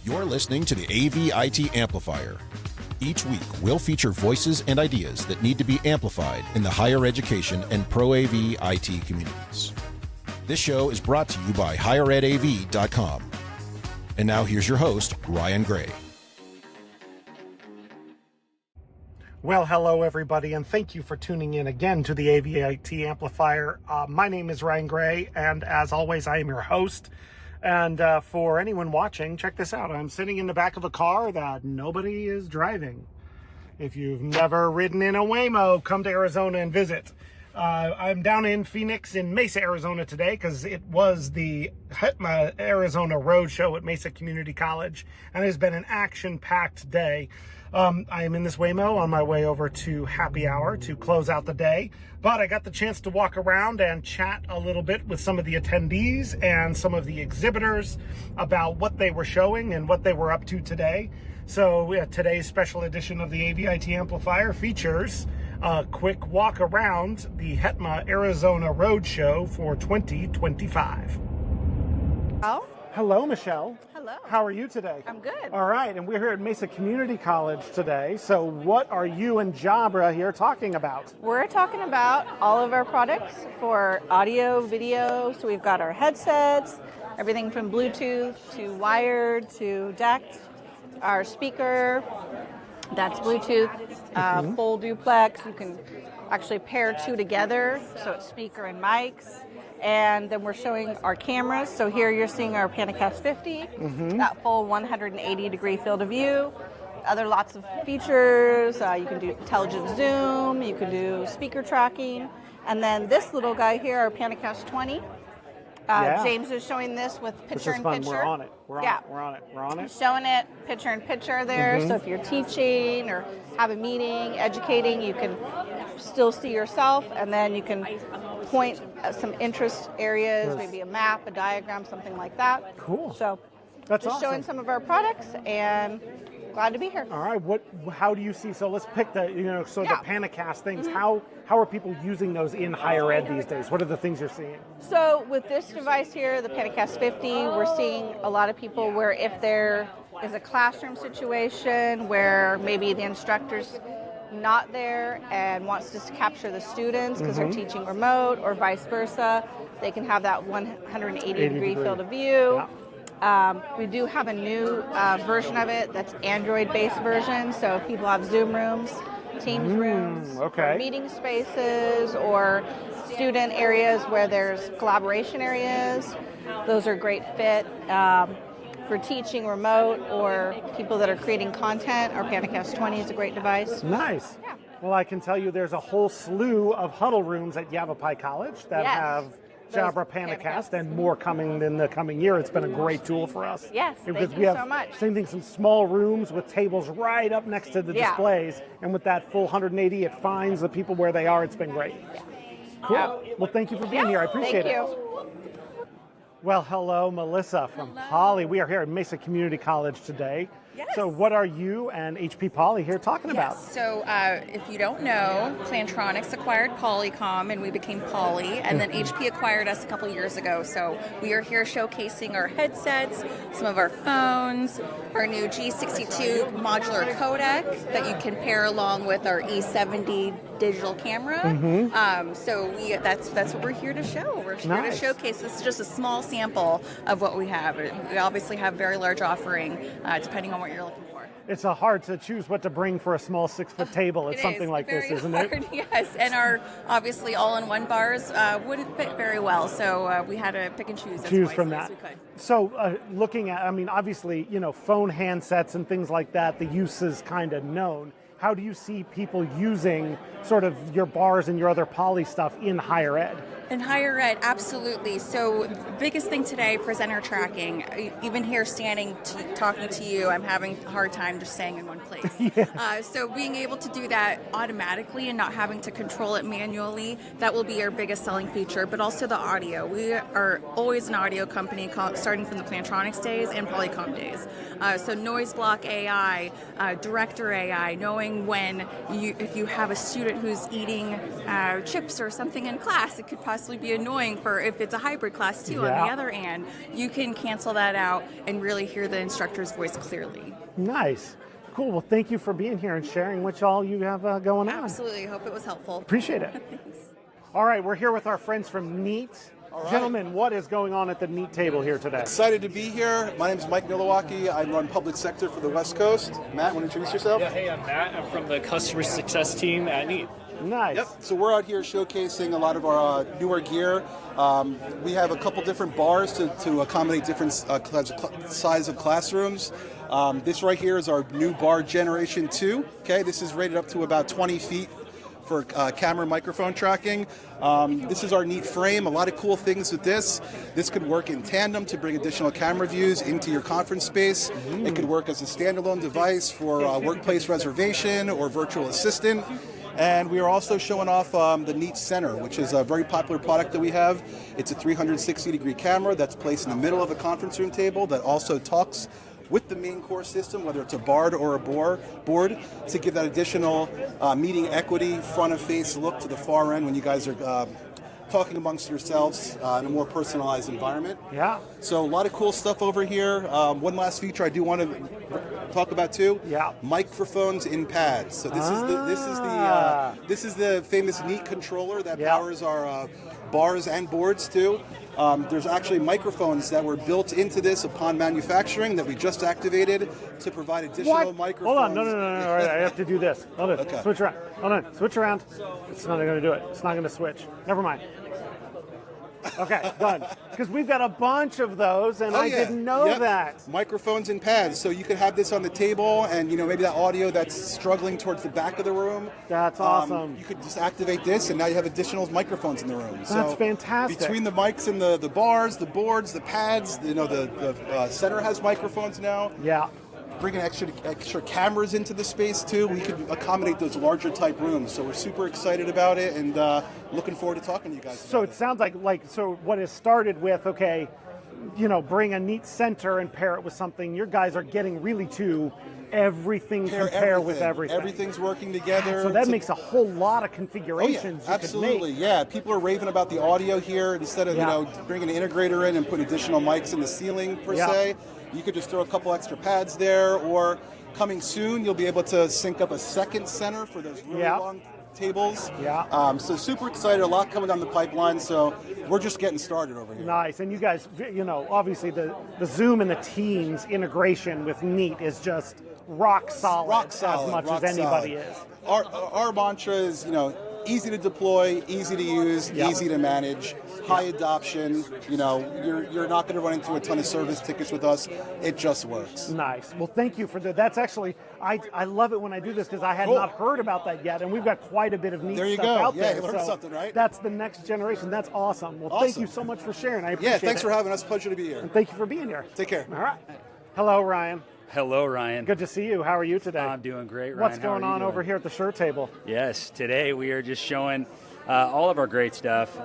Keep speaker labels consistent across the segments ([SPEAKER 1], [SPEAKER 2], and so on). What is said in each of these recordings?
[SPEAKER 1] You're listening to the AV-IT Amplifier. Each week, we'll feature voices and ideas that need to be amplified in the higher education and pro-AV IT communities. This show is brought to you by higheredav.com. And now here's your host, Ryan Gray.
[SPEAKER 2] Well, hello everybody, and thank you for tuning in again to the AV-IT Amplifier. My name is Ryan Gray, and as always, I am your host. And for anyone watching, check this out. I'm sitting in the back of a car that nobody is driving. If you've never ridden in a Waymo, come to Arizona and visit. I'm down in Phoenix in Mesa, Arizona today because it was the HETMA Arizona Roadshow at Mesa Community College, and it has been an action-packed day. I am in this Waymo on my way over to happy hour to close out the day, but I got the chance to walk around and chat a little bit with some of the attendees and some of the exhibitors about what they were showing and what they were up to today. So today's special edition of the AV-IT Amplifier features a quick walk around the HETMA Arizona Roadshow for 2025.
[SPEAKER 3] Oh?
[SPEAKER 2] Hello, Michelle.
[SPEAKER 3] Hello.
[SPEAKER 2] How are you today?
[SPEAKER 3] I'm good.
[SPEAKER 2] All right, and we're here at Mesa Community College today. So what are you and Jabra here talking about?
[SPEAKER 3] We're talking about all of our products for audio, video. So we've got our headsets, everything from Bluetooth to wired to Dechter, our speaker, that's Bluetooth, full duplex. You can actually pair two together, so it's speaker and mics. And then we're showing our cameras. So here you're seeing our Panacast 50, that full 180-degree field of view. Other lots of features. You can do intelligent zoom. You can do speaker tracking. And then this little guy here, our Panacast 20. James is showing this with picture-in-picture.
[SPEAKER 2] We're on it. We're on it.
[SPEAKER 3] Showing it picture-in-picture there. So if you're teaching or have a meeting, educating, you can still see yourself, and then you can point at some interest areas, maybe a map, a diagram, something like that.
[SPEAKER 2] Cool.
[SPEAKER 3] So
[SPEAKER 2] that's
[SPEAKER 3] just
[SPEAKER 2] awesome.
[SPEAKER 3] showing some of our products, and glad to be here.
[SPEAKER 2] All right. How do you see? So let's pick the the Panacast things. How are people using those in higher ed these days? What are the things you're seeing?
[SPEAKER 3] So with this device here, the Panacast 50, we're seeing a lot of people where if there is a classroom situation where maybe the instructor's not there and wants to capture the students because they're teaching remote or vice versa, they can have that 180-degree field of view. Yeah. We do have a new version of it that's Android-based version, so if people have Zoom rooms, Teams rooms, or meeting spaces, or student areas where there's collaboration areas, those are great fit. For teaching remote or people that are creating content, our Panacast 20 is a great device.
[SPEAKER 2] Nice.
[SPEAKER 3] Yeah.
[SPEAKER 2] Well, I can tell you there's a whole slew of huddle rooms at Yavapai College that have Jabra Panacast, and more coming in the coming year. It's been a great tool for us.
[SPEAKER 3] Yes,
[SPEAKER 2] because
[SPEAKER 3] thank
[SPEAKER 2] we
[SPEAKER 3] you
[SPEAKER 2] have
[SPEAKER 3] so much.
[SPEAKER 2] Same thing, some small rooms with tables right up next to the displays, and with that full 180, it finds the people where they are. It's been great.
[SPEAKER 3] Yeah.
[SPEAKER 2] Cool. Well, thank you for being here. I appreciate it.
[SPEAKER 3] Thank you.
[SPEAKER 2] Well, hello, Melissa from Poly. We are here at Mesa Community College today.
[SPEAKER 4] Yes.
[SPEAKER 2] So what are you and HP Poly here talking about?
[SPEAKER 4] So if you don't know, Plantronics acquired Polycom and we became Poly, and then HP acquired us a couple years ago. So we are here showcasing our headsets, some of our phones, our new G62 modular codec that you can pair along with our E70 digital camera. So that's what we're here to show. We're here to showcase. This is just a small sample of what we have. We obviously have very large offering depending on what you're looking for.
[SPEAKER 2] It's hard to choose what to bring for a small 6-foot table. It's something like this, isn't it?
[SPEAKER 4] Yes, and our obviously all-in-one bars wouldn't fit very well, so we had to pick and choose
[SPEAKER 2] from that.
[SPEAKER 4] as we could.
[SPEAKER 2] So looking at, obviously, phone handsets and things like that, the use is kind of known. How do you see people using sort of your bars and your other Poly stuff in higher ed?
[SPEAKER 4] In higher ed, absolutely. So the biggest thing today, presenter tracking. Even here standing, talking to you, I'm having a hard time just staying in one place. So being able to do that automatically and not having to control it manually, that will be our biggest selling feature, but also the audio. We are always an audio company starting from the Plantronics days and Polycom days. So noise block AI, director AI, knowing when if you have a student who's eating chips or something in class, it could possibly be annoying for if it's a hybrid class too on the other end. You can cancel that out and really hear the instructor's voice clearly.
[SPEAKER 2] Nice. Cool. Well, thank you for being here and sharing what all you have going on.
[SPEAKER 4] Absolutely. Hope it was helpful.
[SPEAKER 2] Appreciate it. All right, we're here with our friends from NEAT.
[SPEAKER 5] Right.
[SPEAKER 2] Gentlemen, what is going on at the NEAT table here today?
[SPEAKER 5] Excited to be here. My name is Mike Milwaukee. I run public sector for the West Coast. Matt, want to introduce yourself?
[SPEAKER 6] Yeah, hey, I'm Matt. I'm from the customer success team at NEAT.
[SPEAKER 2] Nice.
[SPEAKER 5] Yep. So we're out here showcasing a lot of our newer gear. We have a couple different bars to accommodate different size of classrooms. This right here is our new bar Generation 2. Okay, this is rated up to about 20 feet for camera microphone tracking. This is our NEAT frame. A lot of cool things with this. This could work in tandem to bring additional camera views into your conference space. It could work as a standalone device for workplace reservation or virtual assistant. And we are also showing off the NEAT Center, which is a very popular product that we have. It's a 360-degree camera that's placed in the middle of the conference room table that also talks with the main core system, whether it's a BARD or a board, to give that additional meeting equity, front of face look to the far end when you guys are talking amongst yourselves in a more personalized environment.
[SPEAKER 2] Yeah.
[SPEAKER 5] So a lot of cool stuff over here. One last feature I do want to talk about too.
[SPEAKER 2] Yeah.
[SPEAKER 5] Microphones in pads. So this is the famous NEAT controller that powers our bars and boards too. There's actually microphones that were built into this upon manufacturing that we just activated to provide additional microphones.
[SPEAKER 2] Hold on, no. All right, I have to do this. Hold on,
[SPEAKER 5] Okay.
[SPEAKER 2] Switch around. Hold on, switch around. It's not going to do it. It's not going to switch. Never mind. Okay, done. Because we've got a bunch of those, and I didn't know that.
[SPEAKER 5] Microphones and pads, so you could have this on the table, and maybe that audio that's struggling towards the back of the room.
[SPEAKER 2] That's awesome.
[SPEAKER 5] You could just activate this, and now you have additional microphones in the room.
[SPEAKER 2] That's fantastic.
[SPEAKER 5] Between the mics and the bars, the boards, the pads, the center has microphones now.
[SPEAKER 2] Yeah.
[SPEAKER 5] Bringing extra cameras into the space too. We could accommodate those larger type rooms. So we're super excited about it, and looking forward to talking to you guys.
[SPEAKER 2] So it sounds like what has started with, bring a NEAT center and pair it with something. Your guys are getting really to everything can pair with everything.
[SPEAKER 5] Everything's working together.
[SPEAKER 2] So that makes a whole lot of configurations.
[SPEAKER 5] Absolutely.
[SPEAKER 2] You could make.
[SPEAKER 5] Yeah, people are raving about the audio here. Instead of bringing an integrator in and put additional mics in the ceiling per se, you could just throw a couple extra pads there. Or coming soon, you'll be able to sync up a second center for those really long tables.
[SPEAKER 2] Yeah.
[SPEAKER 5] So super excited. A lot coming down the pipeline. So we're just getting started over here.
[SPEAKER 2] Nice. And you guys, obviously the Zoom and the Teams integration with NEAT is just rock solid as much as anybody is.
[SPEAKER 5] Our mantra is, easy to deploy, easy to use, easy to manage, high adoption. You're not going to run into a ton of service tickets with us. It just works.
[SPEAKER 2] Nice. Well, thank you for that. That's actually, I love it when I do this because I had not heard about that yet, and we've got quite a bit of neat stuff out there.
[SPEAKER 5] You learned something, right?
[SPEAKER 2] That's the next generation. That's awesome. Well, thank you so much for sharing. I appreciate it.
[SPEAKER 5] Yeah, thanks for having us. Pleasure to be here.
[SPEAKER 2] And thank you for being here.
[SPEAKER 5] Take care.
[SPEAKER 2] All right. Hello, Ryan.
[SPEAKER 7] Hello, Ryan.
[SPEAKER 2] Good to see you. How are you today?
[SPEAKER 7] I'm doing great, Ryan.
[SPEAKER 2] What's going on over here at the shirt table?
[SPEAKER 7] Yes, today we are just showing all of our great stuff.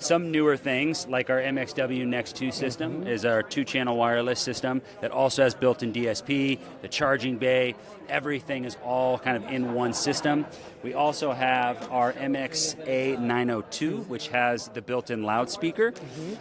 [SPEAKER 7] Some newer things, like our MXW Next 2 system, is our 2-channel wireless system that also has built-in DSP, the charging bay. Everything is all kind of in one system. We also have our MXA 902, which has the built-in loudspeaker.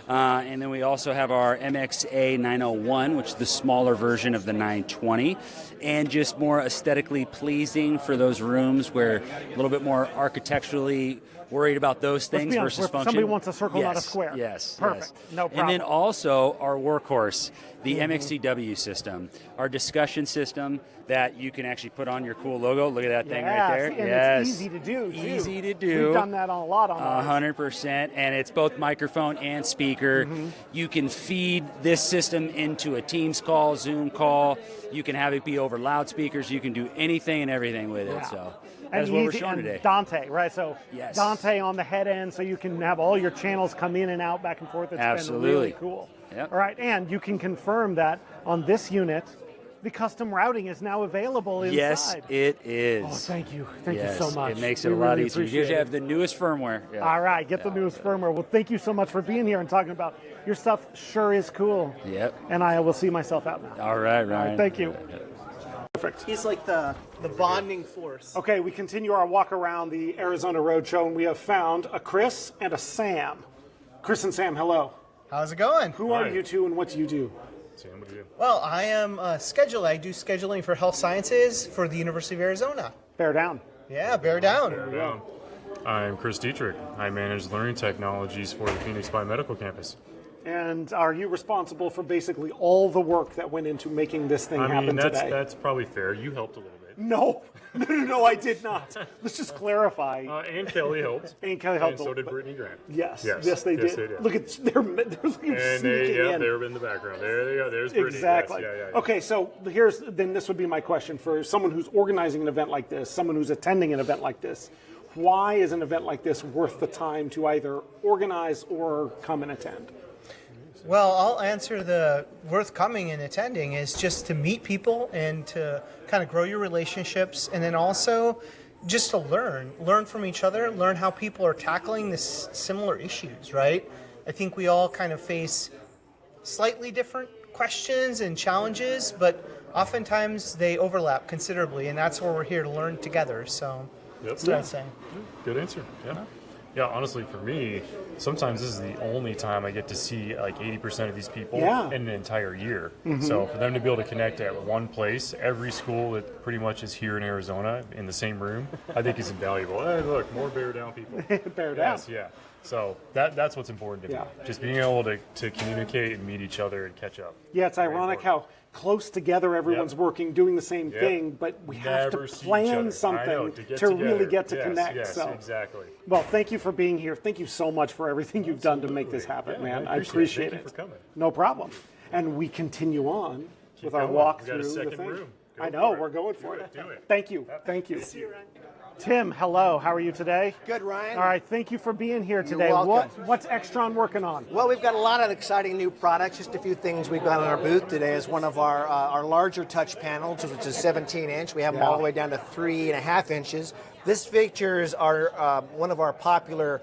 [SPEAKER 7] And then we also have our MXA 901, which is the smaller version of the 920, and just more aesthetically pleasing for those rooms where a little bit more architecturally worried about those things versus function.
[SPEAKER 2] Somebody wants a circle, not a square.
[SPEAKER 7] Yes.
[SPEAKER 2] Perfect.
[SPEAKER 7] Yes.
[SPEAKER 2] No problem.
[SPEAKER 7] And then also our workhorse, the MXCW system, our discussion system that you can actually put on your cool logo. Look at that thing right there.
[SPEAKER 2] And it's easy to do, too.
[SPEAKER 7] Easy to do.
[SPEAKER 2] We've done that a lot on ours.
[SPEAKER 7] 100%. And it's both microphone and speaker. You can feed this system into a Teams call, Zoom call. You can have it be over loudspeakers. You can do anything and everything with it. So that's what we're showing today.
[SPEAKER 2] Dante, right? So
[SPEAKER 7] yes.
[SPEAKER 2] Dante on the head end, so you can have all your channels come in and out, back and forth. It's been really cool.
[SPEAKER 7] Yep.
[SPEAKER 2] All right, and you can confirm that on this unit, the custom routing is now available inside.
[SPEAKER 7] Yes, it is.
[SPEAKER 2] Oh, thank you. Thank you so much.
[SPEAKER 7] It makes it a lot easier. You usually have the newest firmware. Yeah.
[SPEAKER 2] All right, get the newest firmware. Well, thank you so much for being here and talking about your stuff. Sure is cool.
[SPEAKER 7] Yep.
[SPEAKER 2] And I will see myself out now.
[SPEAKER 7] All right, Ryan.
[SPEAKER 2] Thank you. Perfect.
[SPEAKER 8] He's like the bonding force.
[SPEAKER 2] Okay, we continue our walk around the Arizona Roadshow, and we have found a Chris and a Sam. Chris and Sam, hello.
[SPEAKER 8] How's it going?
[SPEAKER 2] Who are you two, and what do you do?
[SPEAKER 6] Sam, what do you do?
[SPEAKER 8] Well, I am a scheduler. I do scheduling for health sciences for the University of Arizona.
[SPEAKER 2] Bear down.
[SPEAKER 8] Yeah, bear down.
[SPEAKER 6] Down. I'm Chris Dietrich. I manage learning technologies for the Phoenix Biomedical Campus.
[SPEAKER 2] And are you responsible for basically all the work that went into making this thing happen today?
[SPEAKER 6] That's probably fair. You helped a little bit.
[SPEAKER 2] No, I did not. Let's just clarify.
[SPEAKER 6] And Kelly helped.
[SPEAKER 2] And Kelly helped.
[SPEAKER 6] And so did Brittany Grant.
[SPEAKER 2] Yes, they did. Look at they're sneaking
[SPEAKER 6] and
[SPEAKER 2] in.
[SPEAKER 6] they're in the background. There they go. There's Brittany.
[SPEAKER 2] Exactly.
[SPEAKER 6] Yes, yeah.
[SPEAKER 2] Okay, so this would be my question for someone who's organizing an event like this, someone who's attending an event like this. Why is an event like this worth the time to either organize or come and attend?
[SPEAKER 8] Well, I'll answer the worth coming and attending is just to meet people and to kind of grow your relationships, and then also just to learn from each other, learn how people are tackling this similar issues, right? I think we all kind of face slightly different questions and challenges, but oftentimes they overlap considerably, and that's where we're here to learn together. So that's what I'd say.
[SPEAKER 6] Good answer. Yeah. Yeah, honestly, for me, sometimes this is the only time I get to see like 80% of these people in an entire year. Mm-hmm. So for them to be able to connect at one place, every school that pretty much is here in Arizona in the same room, I think is invaluable. Hey, look, more bear down people.
[SPEAKER 2] Bear down.
[SPEAKER 6] Yes, yeah. So that's what's important to me. Just being able to communicate and meet each other and catch up.
[SPEAKER 2] Yeah, it's ironic how close together everyone's working, doing the same thing, but we have to plan something to really get to connect.
[SPEAKER 6] Yes, exactly.
[SPEAKER 2] Well, thank you for being here. Thank you so much for everything you've done to make this happen, man. I appreciate it.
[SPEAKER 6] Thank you for coming.
[SPEAKER 2] No problem. And we continue on with our walk through the thing.
[SPEAKER 6] Room.
[SPEAKER 2] I know, we're going for it.
[SPEAKER 6] Do it.
[SPEAKER 2] Thank you. Thank you. Tim, hello. How are you today?
[SPEAKER 9] Good, Ryan.
[SPEAKER 2] All right. Thank you for being here today.
[SPEAKER 9] You're welcome.
[SPEAKER 2] What's Extron working on?
[SPEAKER 9] Well, we've got a lot of exciting new products. Just a few things we've got on our booth today is one of our larger touch panels, which is 17-inch. We have them all the way down to 3.5 inches. This features our one of our popular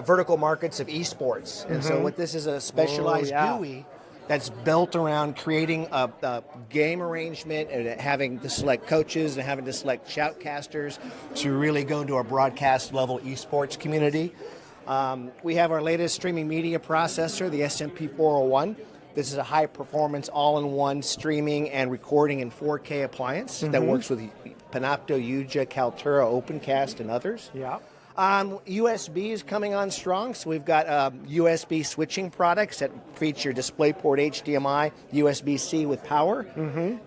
[SPEAKER 9] vertical markets of esports. And so what this is a specialized GUI that's built around creating a game arrangement and having to select coaches and having to select shoutcasters to really go into our broadcast level esports community. We have our latest streaming media processor, the SMP401. This is a high performance all-in-one streaming and recording in 4K appliance that works with Panopto, Yuja, Kaltura, OpenCast, and others.
[SPEAKER 2] Yeah.
[SPEAKER 9] USB is coming on strong, so we've got USB switching products that feature DisplayPort HDMI, USB-C with power,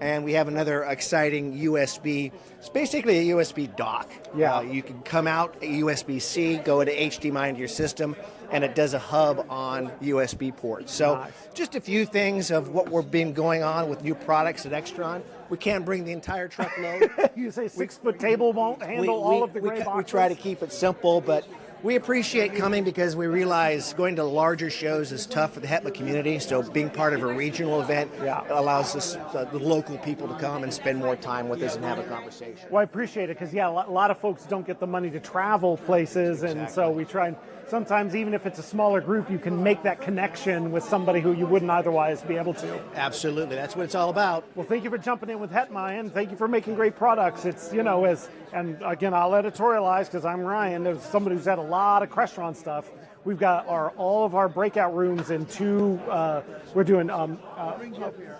[SPEAKER 9] and we have another exciting USB. It's basically a USB dock.
[SPEAKER 2] Yeah.
[SPEAKER 9] You can come out a USB-C, go into HDMI into your system, and it does a hub on USB ports. So just a few things of what we've been going on with new products at Extron. We can't bring the entire truckload.
[SPEAKER 2] You say 6-foot table won't handle all of the gray boxes?
[SPEAKER 9] We try to keep it simple, but we appreciate coming because we realize going to larger shows is tough for the HETMA community, so being part of a regional event allows us, the local people to come and spend more time with us and have a conversation.
[SPEAKER 2] Well, I appreciate it because, a lot of folks don't get the money to travel places, and so we try and sometimes, even if it's a smaller group, you can make that connection with somebody who you wouldn't otherwise be able to.
[SPEAKER 9] Absolutely. That's what it's all about.
[SPEAKER 2] Well, thank you for jumping in with HETMA, and thank you for making great products. It's, and again, I'll editorialize because I'm Ryan. There's somebody who's had a lot of Crestron stuff. We've got all of our breakout rooms in we're doing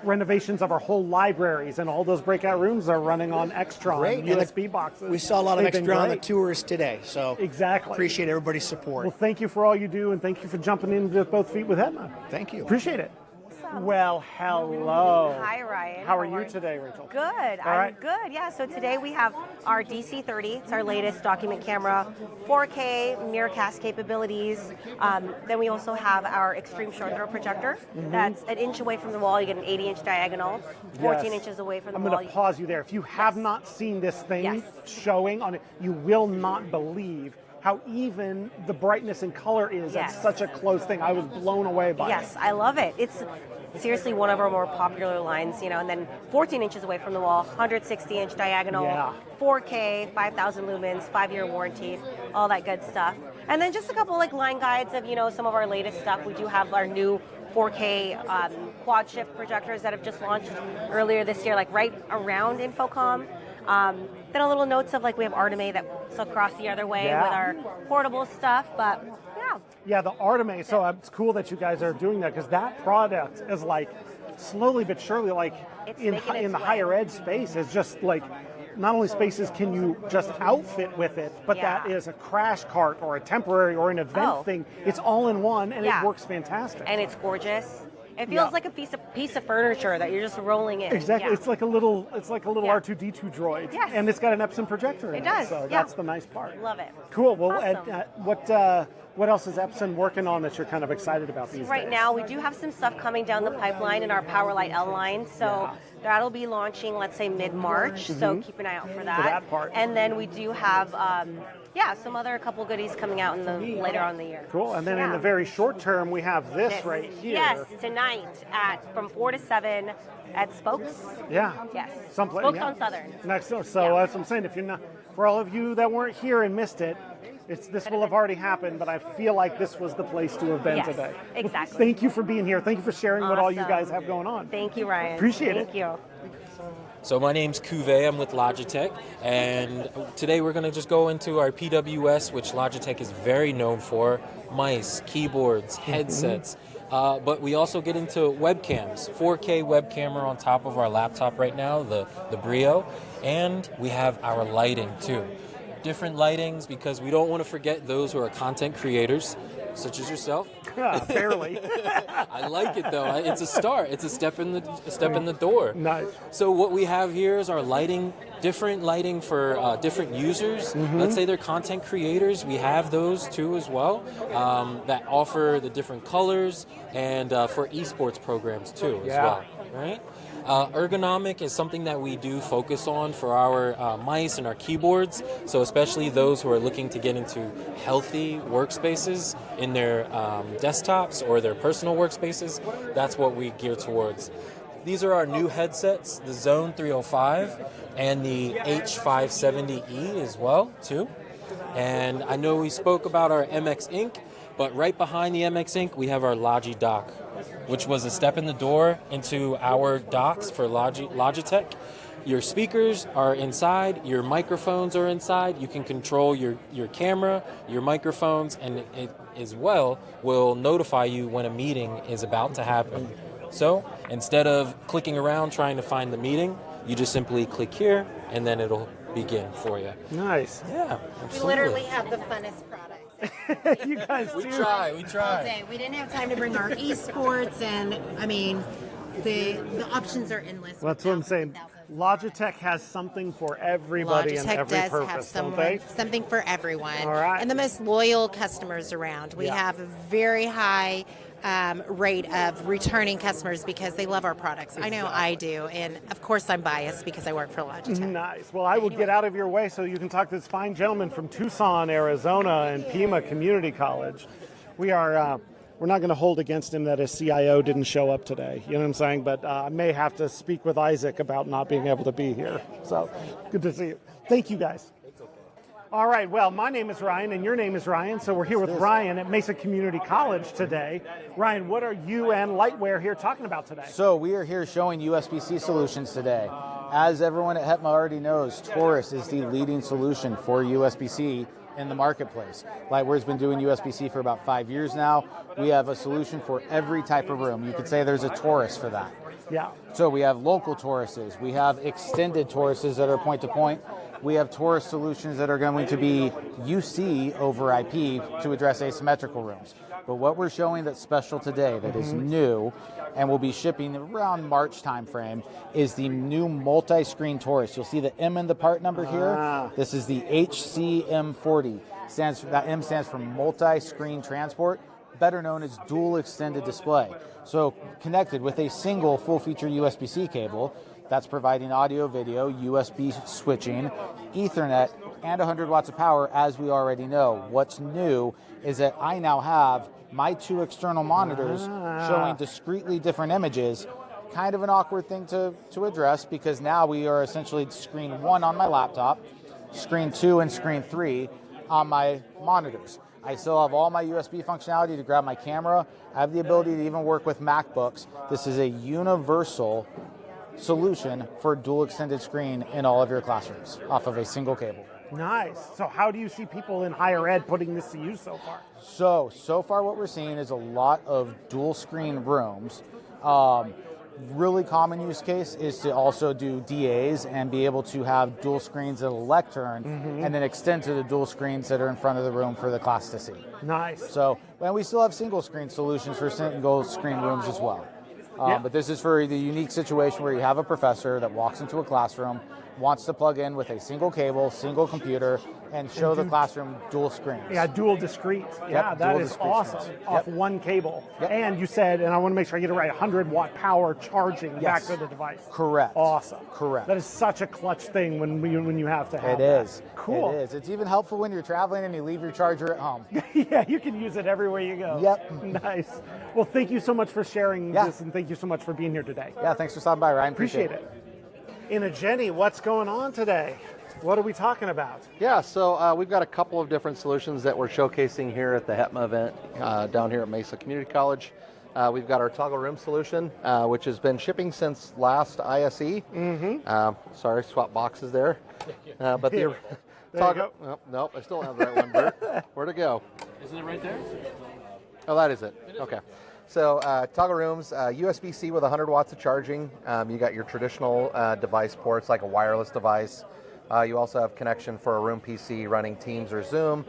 [SPEAKER 2] renovations of our whole libraries, and all those breakout rooms are running on Extron USB boxes.
[SPEAKER 9] We saw a lot of Extron on the tours today, so
[SPEAKER 2] exactly.
[SPEAKER 9] Appreciate everybody's support.
[SPEAKER 2] Well, thank you for all you do, and thank you for jumping in with both feet with HETMA.
[SPEAKER 9] Thank you.
[SPEAKER 2] Appreciate it. Well, hello.
[SPEAKER 10] Hi, Ryan.
[SPEAKER 2] How are you today, Rachel?
[SPEAKER 10] Good. I'm good. Yeah, so today we have our DC30. It's our latest document camera, 4K mirrorcast capabilities. Then we also have our extreme short throw projector. That's an inch away from the wall. You get an 80-inch diagonal, 14 inches away from the wall.
[SPEAKER 2] I'm going to pause you there. If you have not seen this thing showing on it, you will not believe how even the brightness and color is. It's such a close thing. I was blown away by it.
[SPEAKER 10] Yes, I love it. It's seriously one of our more popular lines, and then 14 inches away from the wall, 160-inch diagonal, 4K, 5,000 lumens, 5-year warranty, all that good stuff. And then just a couple line guides of, some of our latest stuff. We do have our new 4K quad shift projectors that have just launched earlier this year, like right around InfoComm. Then a little notes of like we have Artime that's across the other way with our portable stuff, but yeah.
[SPEAKER 2] Yeah, the Artime. So it's cool that you guys are doing that because that product is like slowly but surely like in the higher ed space is just like not only spaces can you just outfit with it, but that is a crash cart or a temporary or an event thing. It's all in one and it works fantastic.
[SPEAKER 10] And it's gorgeous. It feels like a piece of furniture that you're just rolling in.
[SPEAKER 2] Exactly. It's like a little R2D2 droid.
[SPEAKER 10] Yes.
[SPEAKER 2] And it's got an Epson projector in it.
[SPEAKER 10] It does.
[SPEAKER 2] So that's the nice part.
[SPEAKER 10] Love it.
[SPEAKER 2] Cool. Well,
[SPEAKER 10] Awesome.
[SPEAKER 2] what else is Epson working on that you're kind of excited about these days?
[SPEAKER 10] Right now, we do have some stuff coming down the pipeline in our Powerlight L line. So that'll be launching, let's say, mid-March. So keep an eye out for that.
[SPEAKER 2] For that part.
[SPEAKER 10] And then we do have, a couple goodies coming out later on in the year.
[SPEAKER 2] Cool. And then in the very short term, we have this right here.
[SPEAKER 10] Yes, tonight from 4 to 7 at Spokes.
[SPEAKER 2] Yeah.
[SPEAKER 10] Yes.
[SPEAKER 2] Someplace.
[SPEAKER 10] Spokes on Southern.
[SPEAKER 2] Next door. So that's what I'm saying. If you're not, for all of you that weren't here and missed it, this will have already happened, but I feel like this was the place to have been today.
[SPEAKER 10] Exactly.
[SPEAKER 2] Thank you for being here. Thank you for sharing what all you guys have going on.
[SPEAKER 10] Thank you, Ryan.
[SPEAKER 2] Appreciate it.
[SPEAKER 10] Thank you.
[SPEAKER 11] So my name's Cuvée, I'm with Logitech, and today we're going to just go into our PWS, which Logitech is very known for, mice, keyboards, headsets, but we also get into webcams, 4K web camera on top of our laptop right now, the Brio, and we have our lighting too. Different lightings because we don't want to forget those who are content creators, such as yourself.
[SPEAKER 2] Barely.
[SPEAKER 11] I like it though. It's a start. It's a step in the door.
[SPEAKER 2] Nice.
[SPEAKER 11] So what we have here is our lighting, different lighting for different users. Let's say they're content creators. We have those too as well that offer the different colors and for esports programs too as well. Right. Ergonomic is something that we do focus on for our mice and our keyboards, so especially those who are looking to get into healthy workspaces in their desktops or their personal workspaces, that's what we gear towards. These are our new headsets, the Zone 305 and the H570E as well, too. And I know we spoke about our MX Ink, but right behind the MX Ink, we have our Logi Dock, which was a step in the door into our docks for Logitech. Your speakers are inside, your microphones are inside, you can control your camera, your microphones, and it as well will notify you when a meeting is about to happen. So instead of clicking around trying to find the meeting, you just simply click here and then it'll begin for you.
[SPEAKER 2] Nice.
[SPEAKER 11] Yeah, absolutely.
[SPEAKER 12] We literally have the funnest products.
[SPEAKER 2] You guys
[SPEAKER 11] We try.
[SPEAKER 12] All day. We didn't have time to bring our esports, and I mean, the options are endless.
[SPEAKER 2] Well, that's what I'm saying. Logitech has something for everybody and every purpose, don't they?
[SPEAKER 12] Something for everyone.
[SPEAKER 2] All right.
[SPEAKER 12] And the most loyal customers around. We have a very high rate of returning customers because they love our products.
[SPEAKER 2] Exactly.
[SPEAKER 12] I know I do, and of course I'm biased because I work for Logitech.
[SPEAKER 2] Nice. Well, I will get out of your way so you can talk to this fine gentleman from Tucson, Arizona, and Pima Community College. We are. We're not going to hold against him that his CIO didn't show up today. You know what I'm saying? But I may have to speak with Isaac about not being able to be here. So good to see you. Thank you, guys. All right, well, my name is Ryan, and your name is Ryan, so we're here with Ryan at Mesa Community College today. Ryan, what are you and Lightware here talking about today?
[SPEAKER 13] So we are here showing USB-C solutions today. As everyone at HETMA already knows, Taurus is the leading solution for USB-C in the marketplace. Lightware's been doing USB-C for about 5 years now. We have a solution for every type of room. You could say there's a Taurus for that.
[SPEAKER 2] Yeah.
[SPEAKER 13] So we have local Tauruses. We have extended Tauruses that are point-to-point. We have Taurus solutions that are going to be UC over IP to address asymmetrical rooms. But what we're showing that's special today, that is new, and will be shipping around March timeframe, is the new multi-screen Taurus. You'll see the M in the part number here. This is the HCM40. That M stands for multi-screen transport, better known as dual extended display. So connected with a single full-feature USB-C cable, that's providing audio, video, USB switching, Ethernet, and 100 watts of power, as we already know. What's new is that I now have my two external monitors showing discretely different images. Kind of an awkward thing to address, because now we are essentially screen 1 on my laptop, screen 2 and screen 3 on my monitors. I still have all my USB functionality to grab my camera. I have the ability to even work with MacBooks. This is a universal solution for dual extended screen in all of your classrooms off of a single cable.
[SPEAKER 2] Nice. So how do you see people in higher ed putting this to use so far?
[SPEAKER 13] So far what we're seeing is a lot of dual screen rooms. Really common use case is to also do DAs and be able to have dual screens at a lectern and then extend to the dual screens that are in front of the room for the class to see.
[SPEAKER 2] Nice.
[SPEAKER 13] So, and we still have single screen solutions for single screen rooms as well. But this is for the unique situation where you have a professor that walks into a classroom, wants to plug in with a single cable, single computer, and show the classroom dual screens.
[SPEAKER 2] Yeah, dual discrete. Yeah, that is awesome. Off one cable. And you said, and I want to make sure I get it right, 100-watt power charging back to the device.
[SPEAKER 13] Correct.
[SPEAKER 2] Awesome.
[SPEAKER 13] Correct.
[SPEAKER 2] That is such a clutch thing when you have to have
[SPEAKER 13] It is.
[SPEAKER 2] Cool.
[SPEAKER 13] It is. It's even helpful when you're traveling and you leave your charger at home.
[SPEAKER 2] Yeah, you can use it everywhere you go.
[SPEAKER 13] Yep.
[SPEAKER 2] Nice. Well, thank you so much for sharing this, and thank you so much for being here today.
[SPEAKER 13] Yeah, thanks for stopping by, Ryan.
[SPEAKER 2] Appreciate it. Jenny, what's going on today? What are we talking about?
[SPEAKER 14] Yeah, so we've got a couple of different solutions that we're showcasing here at the HETMA event down here at Mesa Community College. We've got our toggle room solution, which has been shipping since last ISE. Sorry, swap boxes there. But the toggle. Oh, nope, I still don't have the right one, Bert. Where'd it go?
[SPEAKER 11] Isn't it right there?
[SPEAKER 14] Oh, that is it. Okay. So toggle rooms, USB-C with 100 watts of charging. You got your traditional device ports like a wireless device. You also have connection for a room PC running Teams or Zoom,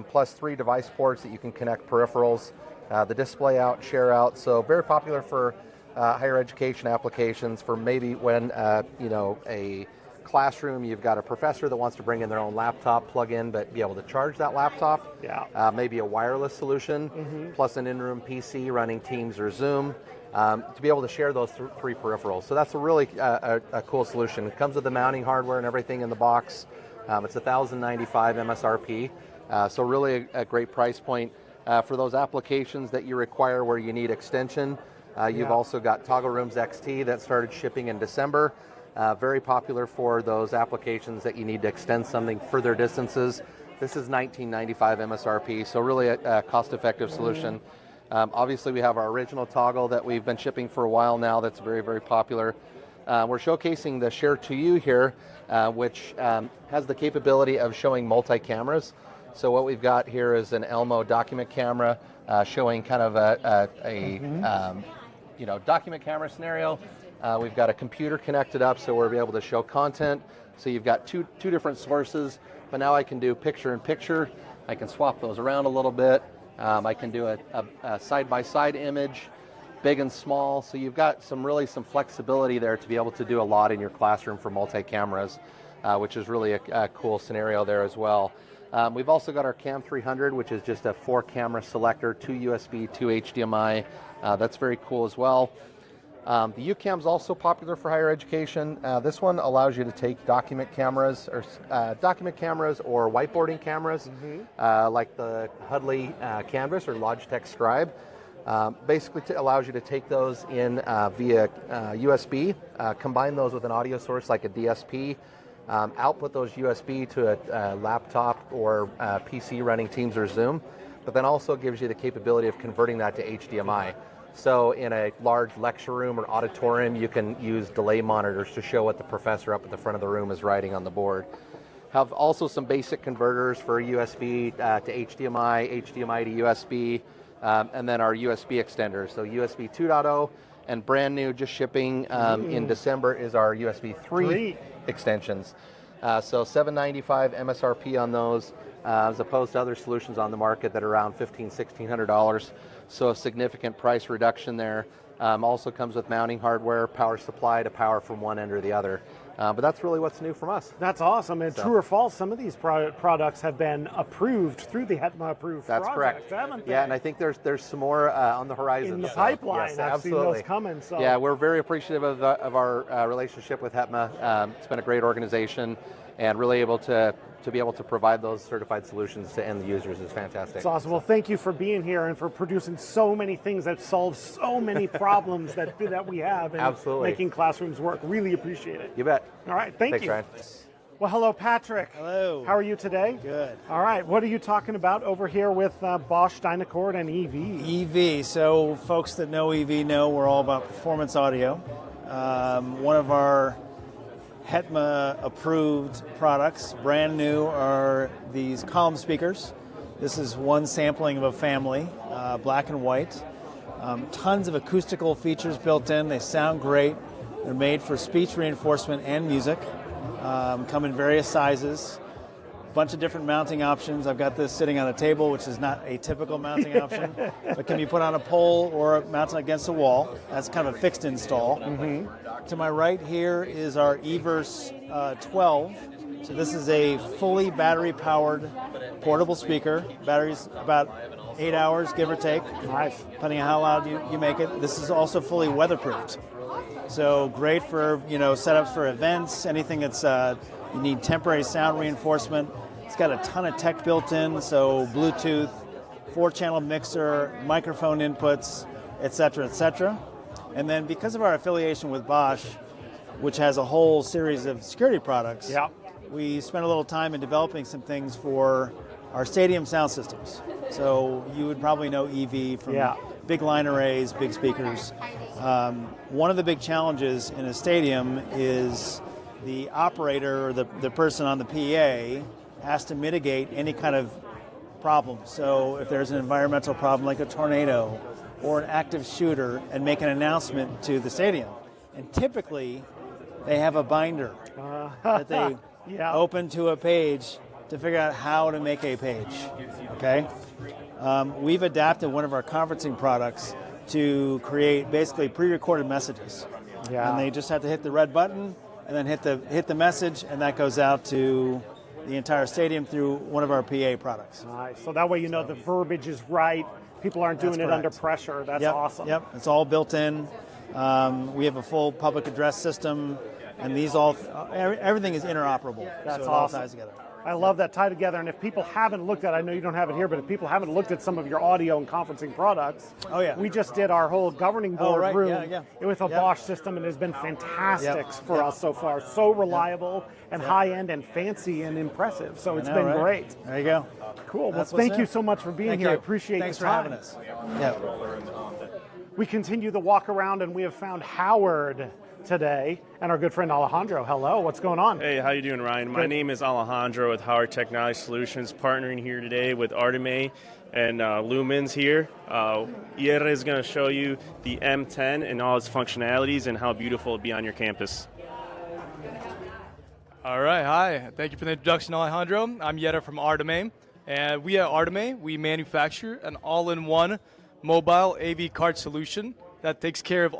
[SPEAKER 14] plus 3 device ports that you can connect peripherals. The display out, share out. So very popular for higher education applications for maybe when a classroom, you've got a professor that wants to bring in their own laptop, plug in, but be able to charge that laptop.
[SPEAKER 2] Yeah.
[SPEAKER 14] Maybe a wireless solution, plus an in-room PC running Teams or Zoom, to be able to share those 3 peripherals. So that's a really a cool solution. It comes with the mounting hardware and everything in the box. It's $1,095 MSRP, so really a great price point. For those applications that you require where you need extension, you've also got Toggle Rooms XT that started shipping in December. Very popular for those applications that you need to extend something further distances. This is $1995 MSRP, so really a cost-effective solution. Obviously, we have our original toggle that we've been shipping for a while now that's very, very popular. We're showcasing the Share to You here, which has the capability of showing multi-cameras. So what we've got here is an Elmo document camera showing kind of a document camera scenario. We've got a computer connected up, so we'll be able to show content. So you've got two different sources, but now I can do picture-in-picture. I can swap those around a little bit. I can do a side-by-side image, big and small. So you've got some flexibility there to be able to do a lot in your classroom for multi-cameras, which is really a cool scenario there as well. We've also got our Cam 300, which is just a 4-camera selector, 2 USB, 2 HDMI. That's very cool as well. The UCAM is also popular for higher education. This one allows you to take document cameras or whiteboarding cameras, like the Hudley Canvas or Logitech Scribe. Basically allows you to take those in via USB, combine those with an audio source like a DSP, output those USB to a laptop or PC running Teams or Zoom, but then also gives you the capability of converting that to HDMI. So in a large lecture room or auditorium, you can use delay monitors to show what the professor up at the front of the room is writing on the board. Have also some basic converters for USB to HDMI, HDMI to USB, and then our USB extenders. So USB 2.0 and brand new, just shipping in December, is our USB 3 extensions. So $795 MSRP on those, as opposed to other solutions on the market that are around $1,500, $1,600. So a significant price reduction there. Also comes with mounting hardware, power supply to power from one end or the other. But that's really what's new from us.
[SPEAKER 2] That's awesome. And true or false, some of these products have been approved through the HETMA approved
[SPEAKER 14] That's
[SPEAKER 2] project,
[SPEAKER 14] correct.
[SPEAKER 2] haven't they?
[SPEAKER 14] Yeah, and I think there's some more on the horizon.
[SPEAKER 2] In the pipeline.
[SPEAKER 14] Yes,
[SPEAKER 2] I've
[SPEAKER 14] absolutely.
[SPEAKER 2] seen those coming. So.
[SPEAKER 14] Yeah, we're very appreciative of our relationship with HETMA. It's been a great organization, and really able to be able to provide those certified solutions to end users is fantastic.
[SPEAKER 2] It's awesome. Well, thank you for being here and for producing so many things that solve so many problems that we have and
[SPEAKER 14] Absolutely.
[SPEAKER 2] making classrooms work. Really appreciate it.
[SPEAKER 14] You bet.
[SPEAKER 2] All right, thanks
[SPEAKER 14] Thanks,
[SPEAKER 2] you.
[SPEAKER 14] Ryan.
[SPEAKER 2] Well, hello, Patrick.
[SPEAKER 15] Hello.
[SPEAKER 2] How are you today?
[SPEAKER 15] Good.
[SPEAKER 2] All right. What are you talking about over here with Bosch Dynacord and EV?
[SPEAKER 15] EV. So folks that know EV know we're all about performance audio. One of our HETMA approved products, brand new, are these column speakers. This is one sampling of a family, black and white. Tons of acoustical features built in. They sound great. They're made for speech reinforcement and music. Come in various sizes. Bunch of different mounting options. I've got this sitting on a table, which is not a typical mounting option, but can be put on a pole or mounted against a wall. That's kind of a fixed install. Mm-hmm. To my right here is our eVerse 12. So this is a fully battery-powered portable speaker. Battery's about 8 hours, give or take.
[SPEAKER 2] Nice.
[SPEAKER 15] Depending on how loud you make it. This is also fully weatherproofed. So great for setups for events, anything that's you need temporary sound reinforcement. It's got a ton of tech built in, so Bluetooth, 4-channel mixer, microphone inputs, etc., etc. And then because of our affiliation with Bosch, which has a whole series of security products, we spent a little time in developing some things for our stadium sound systems. So you would probably know EV from big line arrays, big speakers. One of the big challenges in a stadium is the operator or the person on the PA has to mitigate any kind of problem. So if there's an environmental problem like a tornado or an active shooter, and make an announcement to the stadium. And typically they have a binder that they open to a page to figure out how to make a page. Okay? We've adapted one of our conferencing products to create basically pre-recorded messages. And they just have to hit the red button and then hit the message, and that goes out to the entire stadium through one of our PA products.
[SPEAKER 2] Nice. So that way you know the verbiage is right. People aren't doing it under pressure. That's awesome.
[SPEAKER 15] Yep. It's all built in. We have a full public address system, and everything is interoperable.
[SPEAKER 2] That's
[SPEAKER 15] so it
[SPEAKER 2] awesome.
[SPEAKER 15] all ties together.
[SPEAKER 2] I love that tie together. And if people haven't looked at, I know you don't have it here, but if people haven't looked at some of your audio and conferencing products, we just did our whole governing board room with a Bosch system, and it has been fantastic for us so far. So reliable and high-end and fancy and impressive. So it's been great.
[SPEAKER 15] There you go.
[SPEAKER 2] Cool. Well, thank you so much for being here. I appreciate
[SPEAKER 15] Thanks
[SPEAKER 2] the time.
[SPEAKER 15] for having us.
[SPEAKER 2] We continue the walk around, and we have found Howard today and our good friend Alejandro. Hello, what's going on?
[SPEAKER 16] Hey, how you doing, Ryan? My name is Alejandro with Howard Technology Solutions, partnering here today with Artime and Lumens here. Ira is going to show you the M10 and all its functionalities and how beautiful it'll be on your campus.
[SPEAKER 17] All right, hi. Thank you for the introduction, Alejandro. I'm Yetta from Artime, and we at Artime, we manufacture an all-in-one mobile AV card solution that takes care of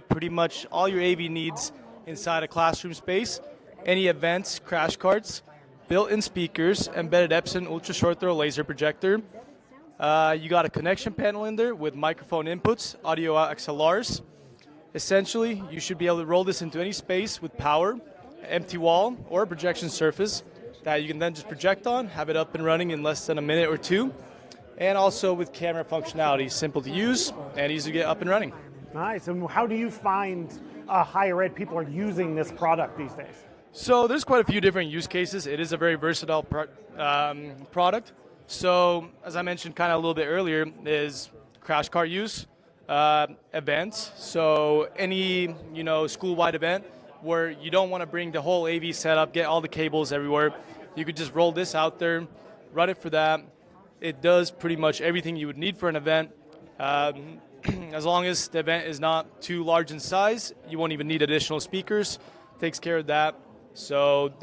[SPEAKER 17] pretty much all your AV needs inside a classroom space, any events, crash cards, built-in speakers, embedded Epson ultra short throw laser projector. You got a connection panel in there with microphone inputs, audio XLRs. Essentially, you should be able to roll this into any space with power, empty wall, or a projection surface that you can then just project on, have it up and running in less than a minute or two. And also with camera functionality, simple to use and easy to get up and running.
[SPEAKER 2] Nice. And how do you find higher ed people are using this product these days?
[SPEAKER 17] So there's quite a few different use cases. It is a very versatile product. So as I mentioned kind of a little bit earlier, is crash cart use, events. So any school-wide event where you don't want to bring the whole AV setup, get all the cables everywhere, you could just roll this out there, run it for that. It does pretty much everything you would need for an event. As long as the event is not too large in size, you won't even need additional speakers. Takes care of that. So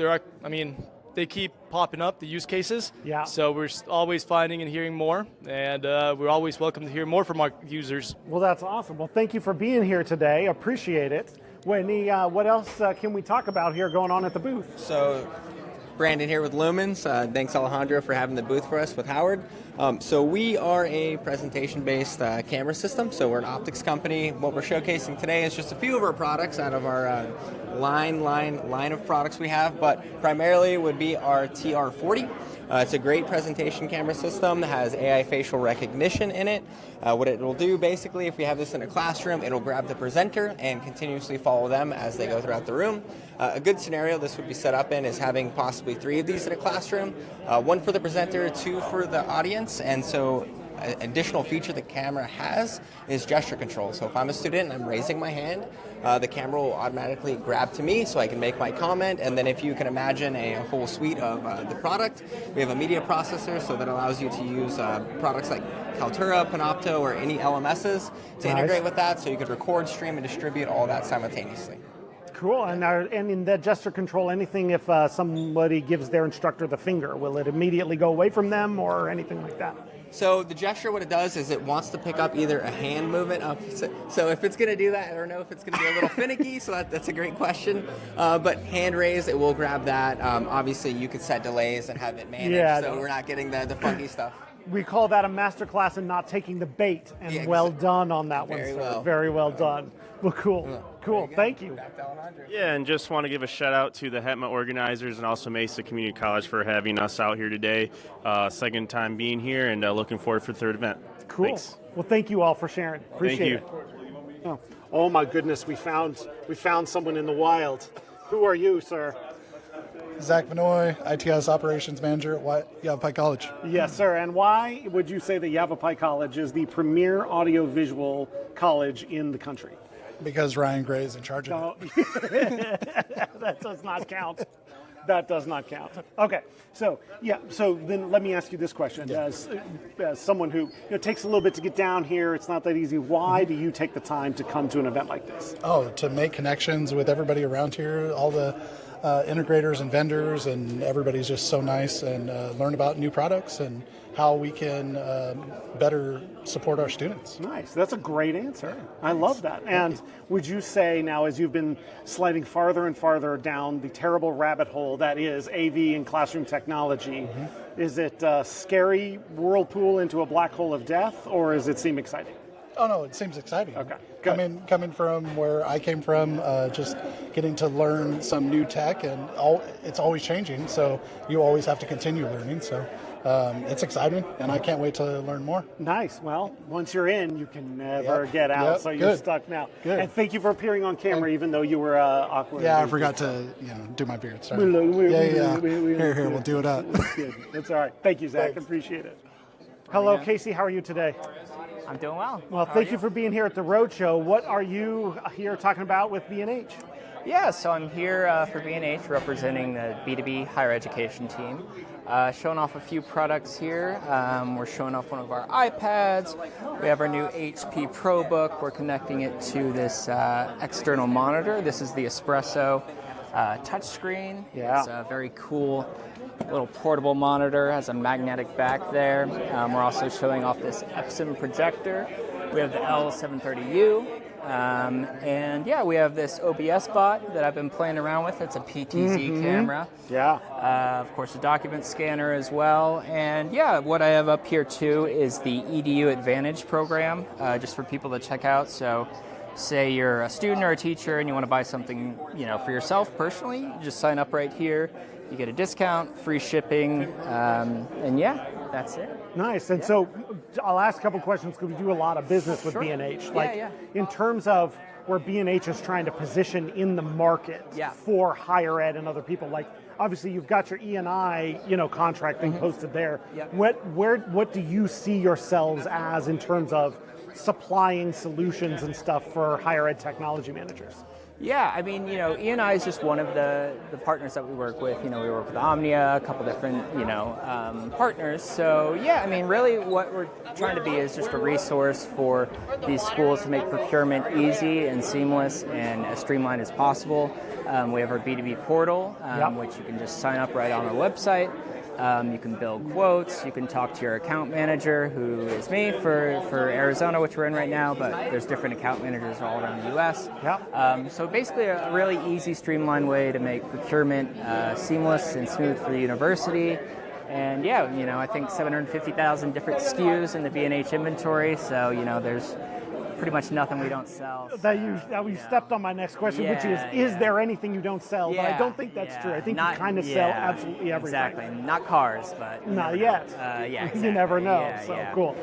[SPEAKER 17] they keep popping up, the use cases.
[SPEAKER 2] Yeah.
[SPEAKER 17] So we're always finding and hearing more, and we're always welcome to hear more from our users.
[SPEAKER 2] Well, that's awesome. Well, thank you for being here today. Appreciate it. What else can we talk about here going on at the booth?
[SPEAKER 18] So Brandon here with Lumens. Thanks, Alejandro, for having the booth for us with Howard. So we are a presentation-based camera system. So we're an optics company. What we're showcasing today is just a few of our products out of our line of products we have, but primarily would be our TR40. It's a great presentation camera system that has AI facial recognition in it. What it will do, basically, if we have this in a classroom, it'll grab the presenter and continuously follow them as they go throughout the room. A good scenario this would be set up in is having possibly 3 of these in a classroom, 1 for the presenter, 2 for the audience, and so an additional feature the camera has is gesture control. So if I'm a student and I'm raising my hand, the camera will automatically grab to me so I can make my comment. And then if you can imagine a whole suite of the product, we have a media processor, so that allows you to use products like Kaltura, Panopto, or any LMSs to integrate with that, so you could record, stream, and distribute all that simultaneously.
[SPEAKER 2] Cool. And in that gesture control, anything if somebody gives their instructor the finger, will it immediately go away from them or anything like that?
[SPEAKER 18] So the gesture, what it does is it wants to pick up either a hand movement. So if it's going to do that, I don't know if it's going to be a little finicky, so that's a great question. But hand raise, it will grab that. Obviously, you could set delays and have it managed, so we're not getting the funky stuff.
[SPEAKER 2] We call that a masterclass in not taking the bait, and well done on that one, sir. Very well done. Well, cool. Cool. Thank you.
[SPEAKER 16] Yeah, and just want to give a shout out to the HETMA organizers and also Mesa Community College for having us out here today. Second time being here, and looking forward for the third event.
[SPEAKER 2] Cool.
[SPEAKER 16] Thanks.
[SPEAKER 2] Well, thank you all for sharing. Appreciate it. Oh my goodness, we found someone in the wild. Who are you, sir?
[SPEAKER 19] Zach Vanoy, ITS Operations Manager at Yavapai College.
[SPEAKER 2] Yes, sir. And why would you say that Yavapai College is the premier audiovisual college in the country?
[SPEAKER 19] Because Ryan Gray is in charge of it.
[SPEAKER 2] That does not count. That does not count. Okay, so then let me ask you this question. As someone who takes a little bit to get down here, it's not that easy. Why do you take the time to come to an event like this?
[SPEAKER 19] Oh, to make connections with everybody around here, all the integrators and vendors, and everybody's just so nice, and learn about new products and how we can better support our students.
[SPEAKER 2] Nice. That's a great answer. I love that. And would you say now, as you've been sliding farther and farther down the terrible rabbit hole that is AV and classroom technology, is it a scary whirlpool into a black hole of death, or does it seem exciting?
[SPEAKER 19] Oh no, it seems exciting.
[SPEAKER 2] Okay.
[SPEAKER 19] Coming from where I came from, just getting to learn some new tech, and it's always changing, so you always have to continue learning. So it's exciting, and I can't wait to learn more.
[SPEAKER 2] Nice. Well, once you're in, you can never get out, so you're stuck now.
[SPEAKER 19] Good.
[SPEAKER 2] And thank you for appearing on camera, even though you were awkward.
[SPEAKER 19] Yeah, I forgot to do my beard. Sorry. Here, we'll do it up.
[SPEAKER 2] That's all right. Thank you, Zach. Appreciate it. Hello, Casey. How are you today?
[SPEAKER 20] I'm doing well.
[SPEAKER 2] Well, thank you for being here at the Roadshow. What are you here talking about with B&H?
[SPEAKER 20] Yeah, so I'm here for B&H representing the B2B higher education team. Showing off a few products here. We're showing off one of our iPads. We have our new HP ProBook. We're connecting it to this external monitor. This is the Espresso touchscreen.
[SPEAKER 2] Yeah.
[SPEAKER 20] It's a very cool little portable monitor, has a magnetic back there. We're also showing off this Epson projector. We have the L730U. And yeah, we have this OBS bot that I've been playing around with. It's a PTZ camera.
[SPEAKER 2] Yeah.
[SPEAKER 20] Of course, a document scanner as well. And yeah, what I have up here too is the EDU Advantage program, just for people to check out. So say you're a student or a teacher and you want to buy something, for yourself personally, you just sign up right here. You get a discount, free shipping, and yeah, that's it.
[SPEAKER 2] Nice. And so I'll ask a couple questions because we do a lot of business with B&H. In terms of where B&H is trying to position in the market for higher ed and other people, obviously you've got your E&I, contract being posted there. What do you see yourselves as in terms of supplying solutions and stuff for higher ed technology managers?
[SPEAKER 20] Yeah, I mean, E&I is just one of the partners that we work with. We work with Omnia, a couple different, partners. So, yeah, I mean, really what we're trying to be is just a resource for these schools to make procurement easy and seamless and as streamlined as possible. We have our B2B portal, which you can just sign up right on our website. You can build quotes. You can talk to your account manager, who is me for Arizona, which we're in right now, but there's different account managers all around the U.S. So basically a really easy, streamlined way to make procurement seamless and smooth for the university. And yeah, you know, I think 750,000 different SKUs in the B&H inventory, so, you know, there's pretty much nothing we don't sell.
[SPEAKER 2] You stepped on my next question, which is there anything you don't sell? But I don't think that's true. I think you kind of sell absolutely everything.
[SPEAKER 20] Exactly. Not cars, but...
[SPEAKER 2] Not yet.
[SPEAKER 20] Exactly.
[SPEAKER 2] You never know, cool.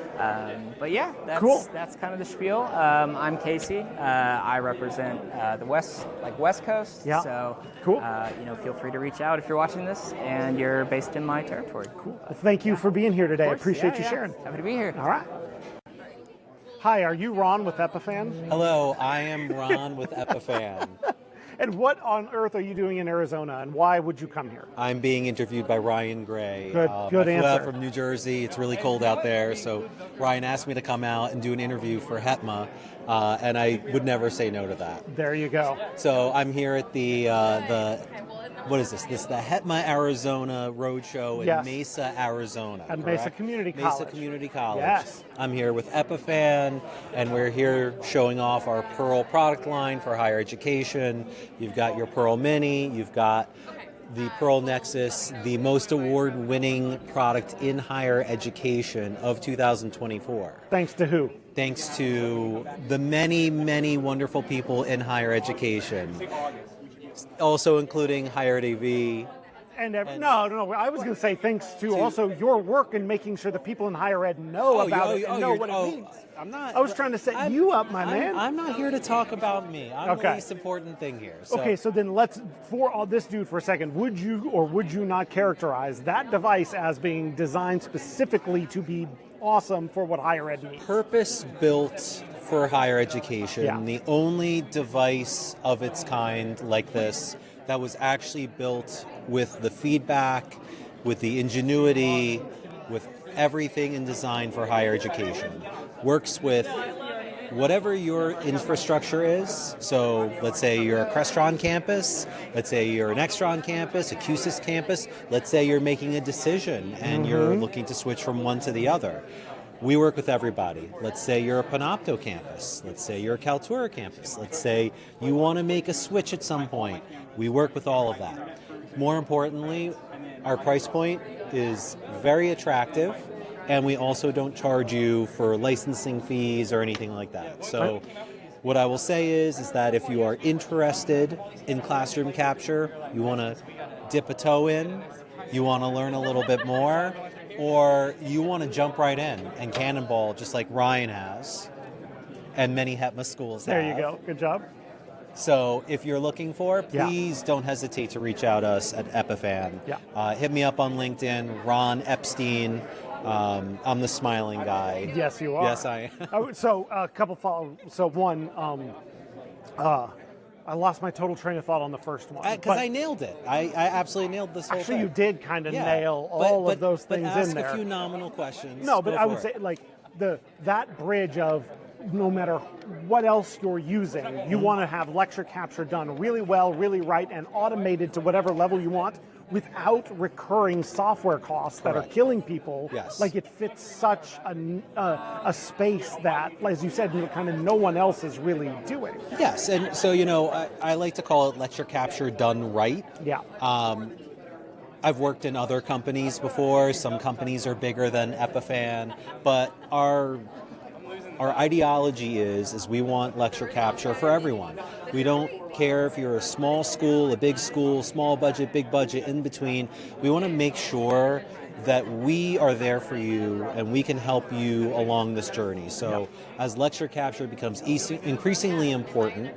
[SPEAKER 20] But yeah, that's kind of the spiel. I'm Casey. I represent the West Coast.
[SPEAKER 2] Yeah.
[SPEAKER 20] So,
[SPEAKER 2] cool.
[SPEAKER 20] You know, feel free to reach out if you're watching this and you're based in my territory.
[SPEAKER 2] Cool. Well, thank you for being here today. I appreciate you sharing.
[SPEAKER 20] Happy to be here.
[SPEAKER 2] All right. Hi, are you Ron with Epiphan?
[SPEAKER 21] Hello, I am Ron with Epiphan.
[SPEAKER 2] And what on earth are you doing in Arizona, and why would you come here?
[SPEAKER 21] I'm being interviewed by Ryan Gray.
[SPEAKER 2] Good
[SPEAKER 21] I flew
[SPEAKER 2] answer.
[SPEAKER 21] out from New Jersey. It's really cold out there, so Ryan asked me to come out and do an interview for HETMA, and I would never say no to that.
[SPEAKER 2] There you go.
[SPEAKER 21] So I'm here at the what is this? This is the HETMA Arizona Roadshow in Mesa, Arizona.
[SPEAKER 2] At Mesa Community College.
[SPEAKER 21] Mesa Community College.
[SPEAKER 2] Yes.
[SPEAKER 21] I'm here with Epiphan, and we're here showing off our Pearl product line for higher education. You've got your Pearl Mini, you've got the Pearl Nexus, the most award-winning product in higher education of 2024.
[SPEAKER 2] Thanks to who?
[SPEAKER 21] Thanks to the many, many wonderful people in higher education, also including Higher AV.
[SPEAKER 2] No, I was going to say thanks to also your work in making sure the people in higher ed know about it and know what it means. I was trying to set you up, my man.
[SPEAKER 21] I'm not here to talk about me. I'm the least important thing here. So.
[SPEAKER 2] Okay, so then for all this dude for a second, would you or would you not characterize that device as being designed specifically to be awesome for what higher ed needs?
[SPEAKER 21] Purpose-built for higher education.
[SPEAKER 2] Yeah.
[SPEAKER 21] The only device of its kind like this that was actually built with the feedback, with the ingenuity, with everything in design for higher education. Works with whatever your infrastructure is. So let's say you're a Crestron campus, let's say you're an Extron campus, a QSIS campus, let's say you're making a decision and you're looking to switch from one to the other. We work with everybody. Let's say you're a Panopto campus. Let's say you're a Kaltura campus. Let's say you want to make a switch at some point. We work with all of that. More importantly, our price point is very attractive, and we also don't charge you for licensing fees or anything like that. So what I will say is that if you are interested in classroom capture, you want to dip a toe in, you want to learn a little bit more, or you want to jump right in and cannonball just like Ryan has and many HETMA schools have.
[SPEAKER 2] There you go. Good job.
[SPEAKER 21] So if you're looking for it, please don't hesitate to reach out us at Epiphan. Hit me up on LinkedIn, Ron Epstein. I'm the smiling guy.
[SPEAKER 2] Yes, you are.
[SPEAKER 21] Yes, I am.
[SPEAKER 2] So a couple follow. So one, I lost my total train of thought on the first one.
[SPEAKER 21] Because I nailed it. I absolutely nailed this whole thing.
[SPEAKER 2] Actually, you did kind of nail all of those things
[SPEAKER 21] but
[SPEAKER 2] in there.
[SPEAKER 21] ask a few nominal questions.
[SPEAKER 2] No, but I would say like that bridge of no matter what else you're using, you want to have lecture capture done really well, really right, and automated to whatever level you want without recurring software costs that are killing people.
[SPEAKER 21] Yes.
[SPEAKER 2] Like it fits such a space that, as you said, kind of no one else is really doing.
[SPEAKER 21] Yes, and so, I like to call it lecture capture done right.
[SPEAKER 2] Yeah.
[SPEAKER 21] I've worked in other companies before. Some companies are bigger than Epiphan, but our ideology is we want lecture capture for everyone. We don't care if you're a small school, a big school, small budget, big budget, in between. We want to make sure that we are there for you and we can help you along this journey. So as lecture capture becomes increasingly important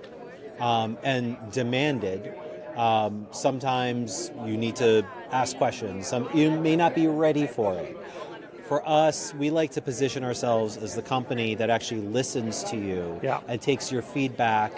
[SPEAKER 21] and demanded, sometimes you need to ask questions. You may not be ready for it. For us, we like to position ourselves as the company that actually listens to you and takes your feedback,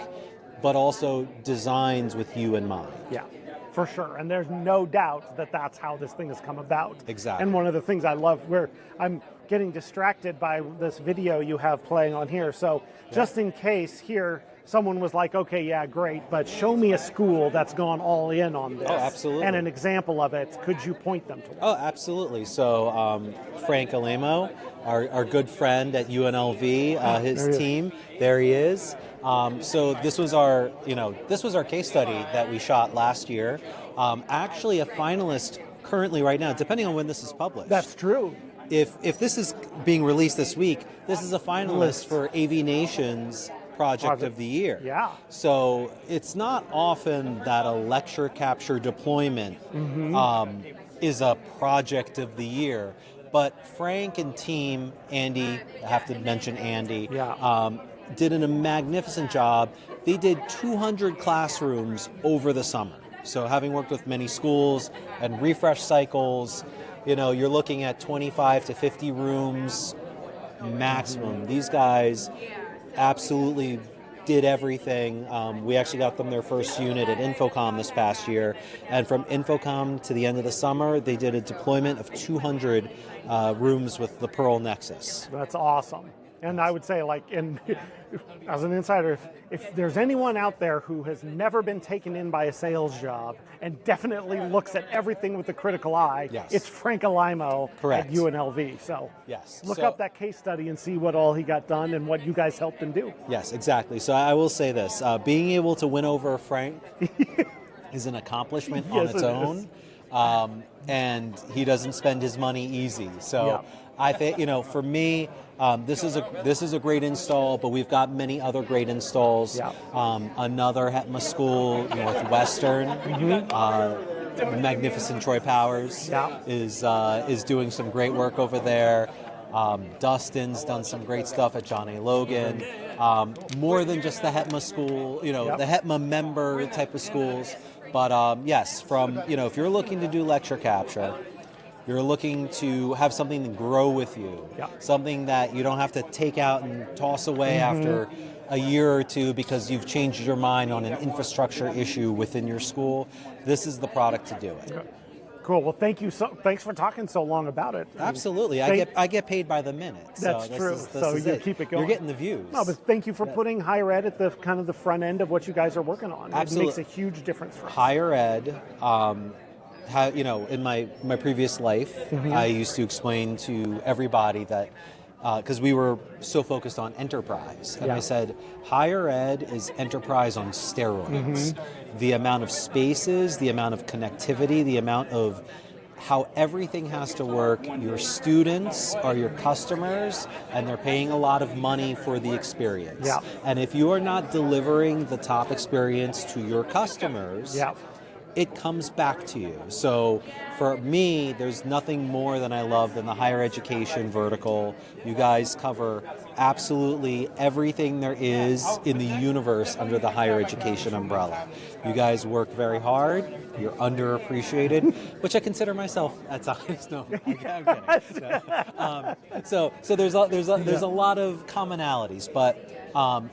[SPEAKER 21] but also designs with you in mind.
[SPEAKER 2] Yeah, for sure. And there's no doubt that that's how this thing has come about.
[SPEAKER 21] Exactly.
[SPEAKER 2] And one of the things I love, where I'm getting distracted by this video you have playing on here. So just in case here, someone was like, okay, yeah, great, but show me a school that's gone all in on this.
[SPEAKER 21] Oh, absolutely.
[SPEAKER 2] And an example of it. Could you point them to one?
[SPEAKER 21] Oh, absolutely. So Frank Alemo, our good friend at UNLV, his team, there he is. So this was our case study that we shot last year. Actually, a finalist currently right now, depending on when this is published.
[SPEAKER 2] That's true.
[SPEAKER 21] If this is being released this week, this is a finalist for AV Nation's Project of the Year.
[SPEAKER 2] Yeah.
[SPEAKER 21] So it's not often that a lecture capture deployment is a Project of the Year. But Frank and team, Andy, I have to mention Andy, did a magnificent job. They did 200 classrooms over the summer. So having worked with many schools and refresh cycles, you're looking at 25 to 50 rooms maximum. These guys absolutely did everything. We actually got them their first unit at Infocom this past year. And from Infocom to the end of the summer, they did a deployment of 200 rooms with the Pearl Nexus.
[SPEAKER 2] That's awesome. And I would say, as an insider, if there's anyone out there who has never been taken in by a sales job and definitely looks at everything with a critical eye, it's Frank Alemo at UNLV. So look up that case study and see what all he got done and what you guys helped him do.
[SPEAKER 21] Yes, exactly. So I will say this. Being able to win over Frank is an accomplishment on its own. And he doesn't spend his money easy. So I think, for me, this is a great install, but we've got many other great installs. Another HETMA school, Northwestern, magnificent Troy Powers is doing some great work over there. Dustin's done some great stuff at John A. Logan. More than just the HETMA school, the HETMA member type of schools. But yes, if you're looking to do lecture capture, you're looking to have something to grow with you, something that you don't have to take out and toss away after a year or two because you've changed your mind on an infrastructure issue within your school. This is the product to do it.
[SPEAKER 2] Cool. Well, thanks for talking so long about it.
[SPEAKER 21] Absolutely. I get paid by the minute.
[SPEAKER 2] That's true. So you keep it going.
[SPEAKER 21] You're getting the views.
[SPEAKER 2] No, but thank you for putting higher ed at the kind of the front end of what you guys are working on.
[SPEAKER 21] Absolutely.
[SPEAKER 2] It makes a huge difference for us.
[SPEAKER 21] Higher ed. In my previous life, I used to explain to everybody that because we were so focused on enterprise, and I said higher ed is enterprise on steroids. The amount of spaces, the amount of connectivity, the amount of how everything has to work. Your students are your customers, and they're paying a lot of money for the experience. And if you are not delivering the top experience to your customers, it comes back to you. So for me, there's nothing more than I love than the higher education vertical. You guys cover absolutely everything there is in the universe under the higher education umbrella. You guys work very hard. You're underappreciated, which I consider myself at times. No, I'm kidding. So there's a lot of commonalities, but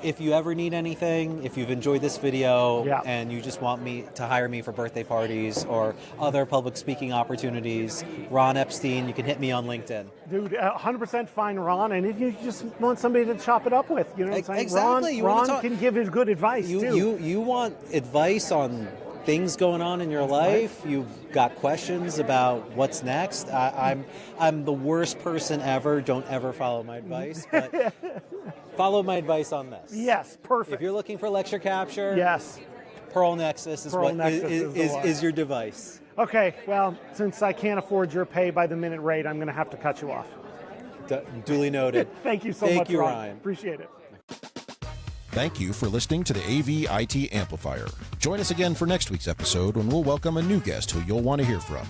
[SPEAKER 21] if you ever need anything, if you've enjoyed this video and you just want me to hire me for birthday parties or other public speaking opportunities, Ron Epstein, you can hit me on LinkedIn.
[SPEAKER 2] Dude, 100% find Ron, and if you just want somebody to chop it up with, you know what I'm saying?
[SPEAKER 21] Exactly.
[SPEAKER 2] Ron can give his good advice, too.
[SPEAKER 21] You want advice on things going on in your life, you've got questions about what's next. I'm the worst person ever. Don't ever follow my advice, but follow my advice on this.
[SPEAKER 2] Yes, perfect.
[SPEAKER 21] If you're looking for lecture capture,
[SPEAKER 2] Pearl
[SPEAKER 21] Nexus is
[SPEAKER 2] is
[SPEAKER 21] your device.
[SPEAKER 2] Okay, well, since I can't afford your pay by the minute rate, I'm going to have to cut you off.
[SPEAKER 21] Duly noted.
[SPEAKER 2] Thank you so much,
[SPEAKER 21] Thank you,
[SPEAKER 2] Ron.
[SPEAKER 21] Ryan.
[SPEAKER 2] Appreciate it.
[SPEAKER 1] Thank you for listening to the AV IT Amplifier. Join us again for next week's episode when we'll welcome a new guest who you'll want to hear from.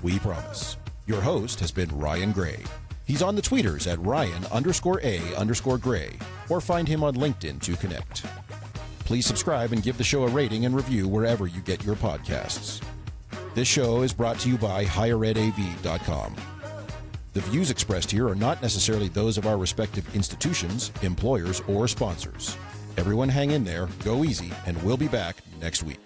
[SPEAKER 1] We promise. Your host has been Ryan Gray. He's on the tweeters at Ryan_A_Gray, or find him on LinkedIn to connect. Please subscribe and give the show a rating and review wherever you get your podcasts. This show is brought to you by HigherEdAV.com. The views expressed here are not necessarily those of our respective institutions, employers, or sponsors. Everyone hang in there, go easy, and we'll be back next week.